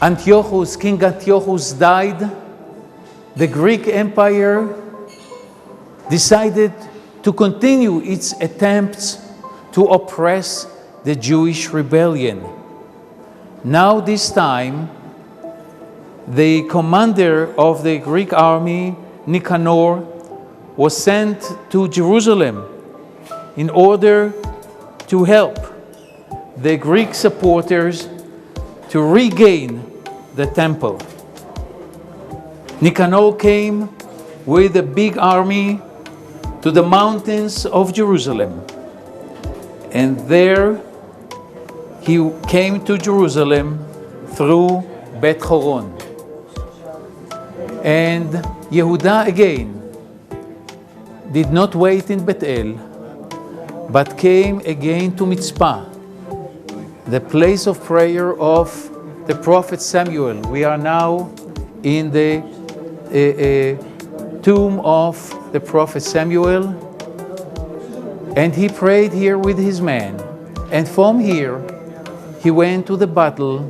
King Antiochus died, the Greek Empire decided to continue its attempts to oppress the Jewish rebellion. Now this time, the commander of the Greek army, Nicanor, was sent to Jerusalem in order to help the Greek supporters to regain the temple. Nicanor came with a big army to the mountains of Jerusalem, and there he came to Jerusalem through Bet Horon. And Yehuda again did not wait in Bethel, but came again to Mitzpah, the place of prayer of the prophet Samuel. We are now in the tomb of the prophet Samuel, and he prayed here with his men. And from here, he went to the battle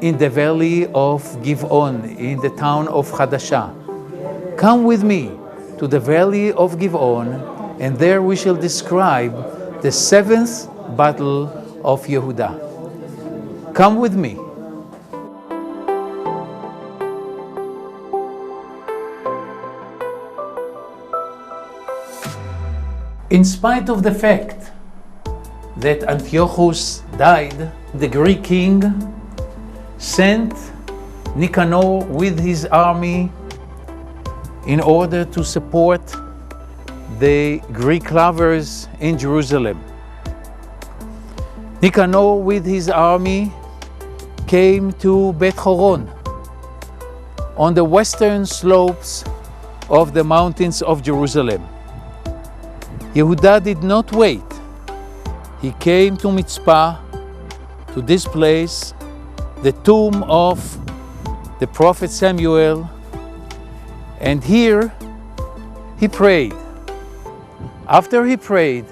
in the valley of Giv'on, in the town of Hadashah. Come with me to the valley of Giv'on, and there we shall describe the 7th battle of Yehuda. Come with me. In spite of the fact that Antiochus died, the Greek king sent Nicanor with his army in order to support the Greek lovers in Jerusalem. Nicanor with his army came to Bet Horon on the western slopes of the mountains of Jerusalem. Yehuda did not wait. He came to Mitzpah, to this place, the tomb of the prophet Samuel, and here he prayed. After he prayed,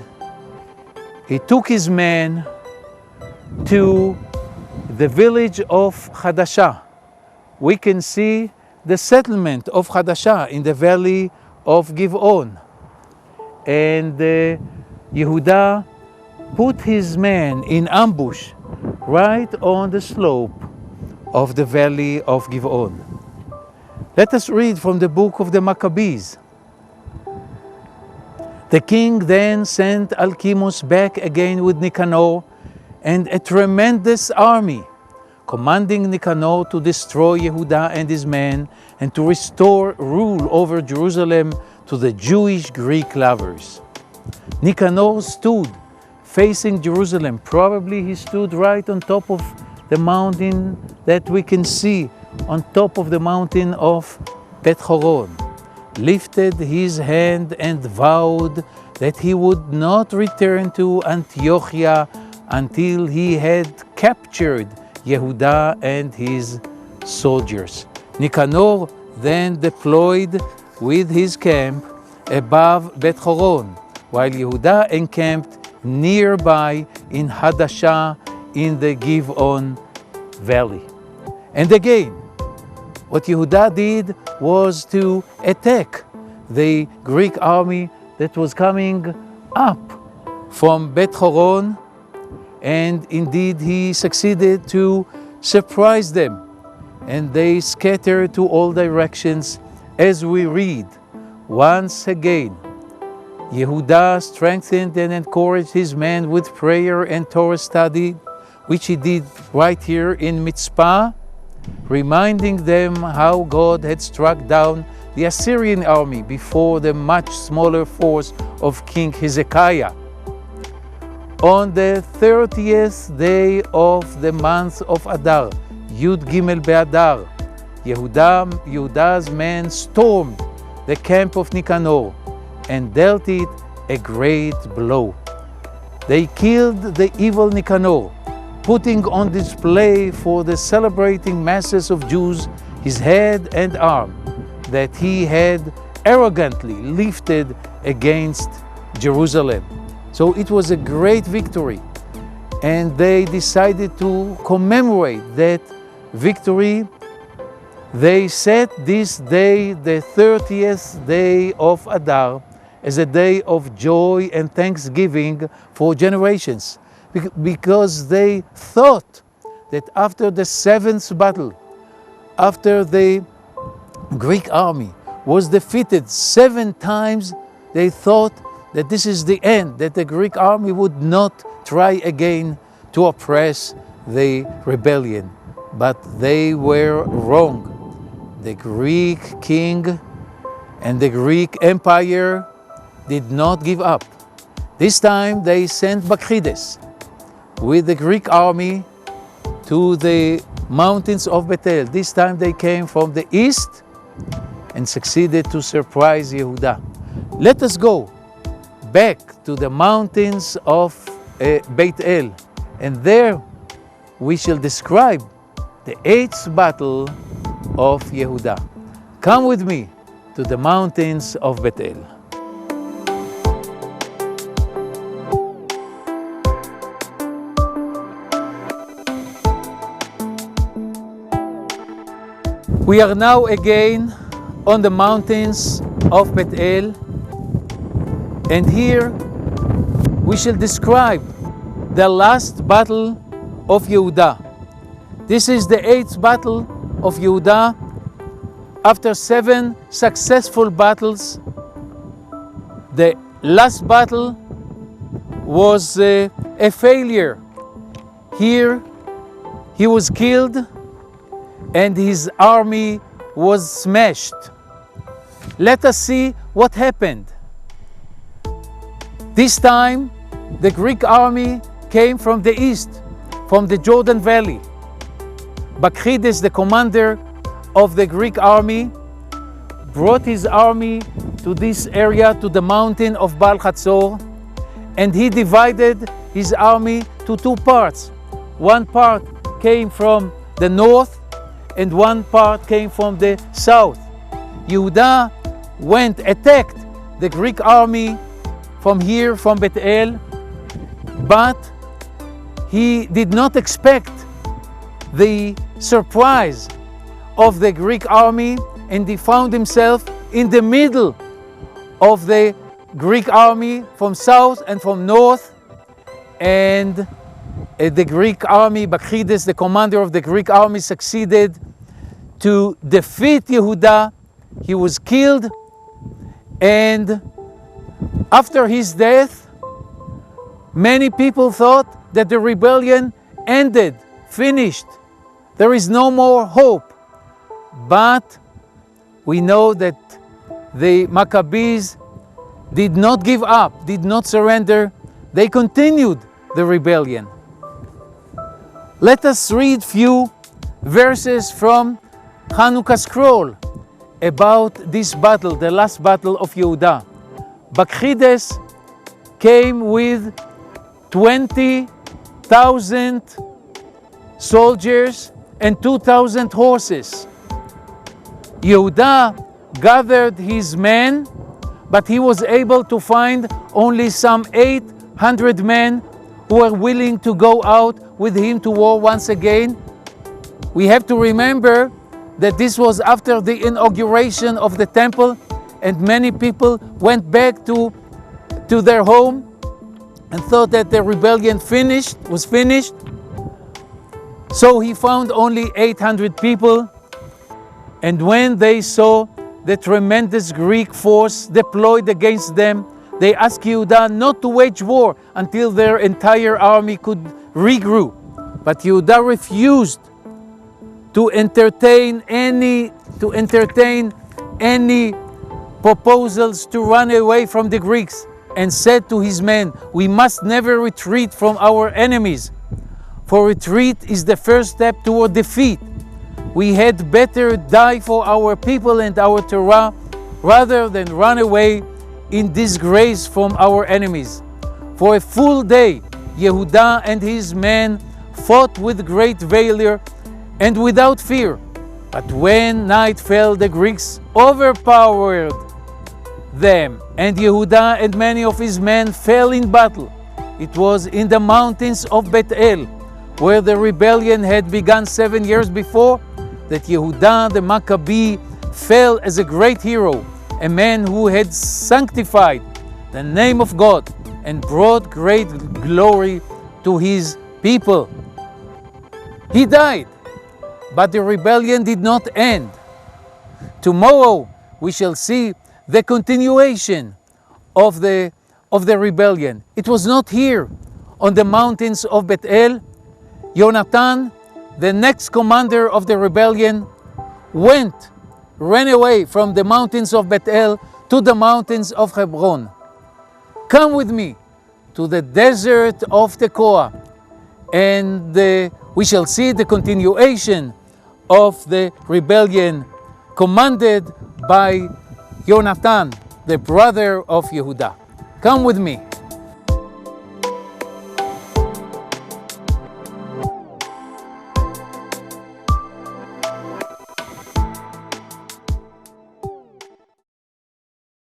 he took his men to the village of Hadashah. We can see the settlement of Hadashah in the valley of Giv'on. And Yehuda put his men in ambush right on the slope of the valley of Giv'on. Let us read from the book of the Maccabees. The king then sent Alcimus back again with Nicanor and a tremendous army, commanding Nicanor to destroy Yehuda and his men and to restore rule over Jerusalem to the Jewish Greek lovers. Nicanor stood facing Jerusalem. Probably he stood right on top of the mountain that we can see, on top of the mountain of Bet Horon, lifted his hand and vowed that he would not return to Antiochia until he had captured Yehuda and his soldiers. Nicanor then deployed with his camp above Bet Horon, while Yehuda encamped nearby in Hadashah in the Giv'on valley. And again, what Yehuda did was to attack the Greek army that was coming up from Bet Horon, and indeed he succeeded to surprise them, and they scattered to all directions. As we read, once again, Yehuda strengthened and encouraged his men with prayer and Torah study, which he did right here in Mitzpah, reminding them how God had struck down the Assyrian army before the much smaller force of King Hezekiah. On the 30th day of the month of Adar, Yud Gimel Be'adar, Yehuda's men stormed the camp of Nicanor and dealt it a great blow. They killed the evil Nicanor, putting on display for the celebrating masses of Jews his head and arm that he had arrogantly lifted against Jerusalem. So it was a great victory, and they decided to commemorate that victory, they set this day, the 30th day of Adar, as a day of joy and thanksgiving for generations, because they thought that after the seventh battle, after the Greek army was defeated 7 times, they thought that this is the end, that the Greek army would not try again to oppress the rebellion. But they were wrong. The Greek king and the Greek empire did not give up. This time they sent Bakrides with the Greek army to the mountains of Bethel. This time they came from the east and succeeded to surprise Yehuda. Let us go back to the mountains of Beit El, and there we shall describe the 8th battle of Yehuda. Come with me to the mountains of Bethel. We are now again on the mountains of Bethel, and here we shall describe the last battle of Yehuda. This is the 8th battle of Yehuda. After 7 successful battles, the last battle was a failure. Here he was killed and his army was smashed. Let us see what happened. This time the Greek army came from the east, from the Jordan Valley. Bakrides, the commander of the Greek army, brought his army to this area, to the mountain of Baal Hatzor, and he divided his army to 2 parts. One part came from the north and one part came from the south. Yehuda went, attacked the Greek army from here, from Bethel, but he did not expect the surprise of the Greek army, and he found himself in the middle of the Greek army from south and from north, and the Greek army, Bakrides, the commander of the Greek army, succeeded to defeat Yehuda. He was killed, and after his death, many people thought that the rebellion ended, finished. There is no more hope. But we know that the Maccabees did not give up, did not surrender. They continued the rebellion. Let us read few verses from Hanukkah scroll about this battle, the last battle of Yehuda. Bakrides came with 20,000 soldiers and 2,000 horses. Yehuda gathered his men, but he was able to find only some 800 men who were willing to go out with him to war once again. We have to remember that this was after the inauguration of the temple, and many people went back to their home and thought that the rebellion was finished. So he found only 800 people, and when they saw the tremendous Greek force deployed against them, they asked Yehuda not to wage war until their entire army could regroup. But Yehuda refused to entertain any proposals to run away from the Greeks, and said to his men, "We must never retreat from our enemies, for retreat is the first step toward defeat. We had better die for our people and our Torah rather than run away in disgrace from our enemies." For a full day, Yehuda and his men fought with great valor and without fear. But when night fell, the Greeks overpowered them, and Yehuda and many of his men fell in battle. It was in the mountains of Bethel, where the rebellion had begun 7 years before, that Yehuda the Maccabee fell as a great hero, a man who had sanctified the name of God and brought great glory to his people. He died, but the rebellion did not end. Tomorrow we shall see the continuation of the rebellion. It was not here on the mountains of Bethel. Jonathan, the next commander of the rebellion, ran away from the mountains of Bethel to the mountains of Hebron. Come with me to the desert of Tekoa, and we shall see the continuation of the rebellion commanded by Jonathan, the brother of Yehuda. Come with me.